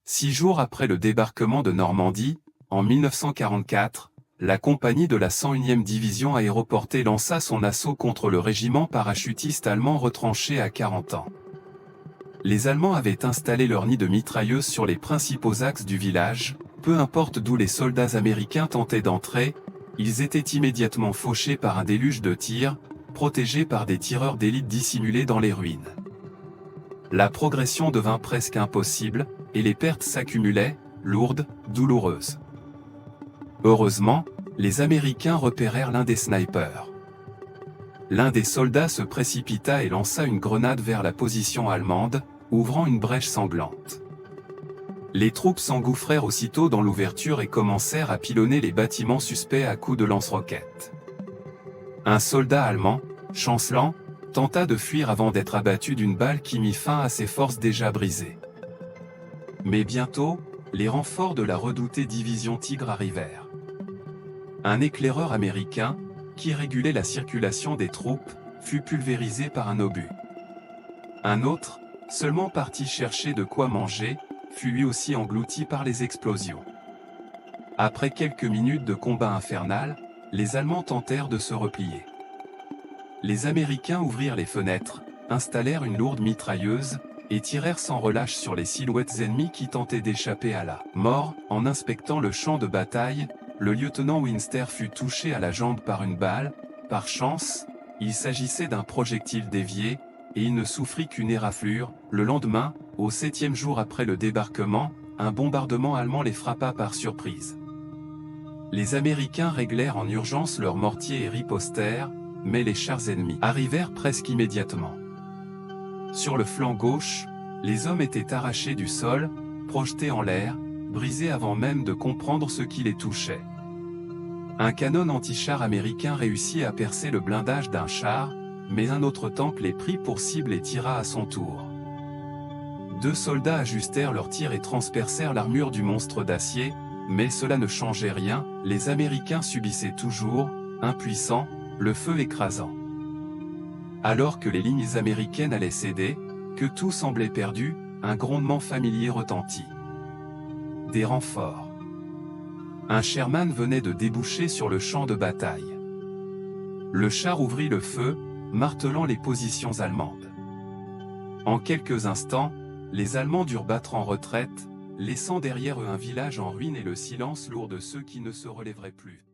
6 jours après le débarquement de Normandie, en 1944, la compagnie de la 101e division aéroportée lança son assaut contre le régiment parachutiste allemand retranché à 40 ans. Les Allemands avaient installé leur nid de mitrailleuses sur les principaux axes du village, peu importe d'où les soldats américains tentaient d'entrer, ils étaient immédiatement fauchés par un déluge de tirs, protégés par des tireurs d'élite dissimulés dans les ruines. La progression devint presque impossible, et les pertes s'accumulaient, lourdes, douloureuses. Heureusement, les Américains repérèrent l'un des snipers. L'un des soldats se précipita et lança une grenade vers la position allemande, ouvrant une brèche sanglante. Les troupes s'engouffrèrent aussitôt dans l'ouverture et commencèrent à pilonner les bâtiments suspects à coups de lance-roquettes. Un soldat allemand, chancelant, tenta de fuir avant d'être abattu d'une balle qui mit fin à ses forces déjà brisées. Mais bientôt, les renforts de la redoutée division Tigre arrivèrent. Un éclaireur américain, qui régulait la circulation des troupes, fut pulvérisé par un obus. Un autre, seulement parti chercher de quoi manger, fut lui aussi englouti par les explosions. Après quelques minutes de combat infernal, les Allemands tentèrent de se replier. Les Américains ouvrirent les fenêtres, installèrent une lourde mitrailleuse, et tirèrent sans relâche sur les silhouettes ennemies qui tentaient d'échapper à la mort. En inspectant le champ de bataille, le lieutenant Winster fut touché à la jambe par une balle. Par chance, il s'agissait d'un projectile dévié, et il ne souffrit qu'une éraflure. Le lendemain, au 7e jour après le débarquement, un bombardement allemand les frappa par surprise. Les Américains réglèrent en urgence leurs mortiers et ripostèrent, mais les chars ennemis arrivèrent presque immédiatement. Sur le flanc gauche, les hommes étaient arrachés du sol, projetés en l'air, brisés avant même de comprendre ce qui les touchait. Un canon anti-char américain réussit à percer le blindage d'un char, mais un autre tank les prit pour cible et tira à son tour. 2 soldats ajustèrent leurs tirs et transpercèrent l'armure du monstre d'acier, mais cela ne changeait rien, les Américains subissaient toujours, impuissants, le feu écrasant. Alors que les lignes américaines allaient céder, que tout semblait perdu, un grondement familier retentit. Des renforts. Un Sherman venait de déboucher sur le champ de bataille. Le char ouvrit le feu, martelant les positions allemandes. En quelques instants, les Allemands durent battre en retraite, laissant derrière eux un village en ruine et le silence lourd de ceux qui ne se relèveraient plus.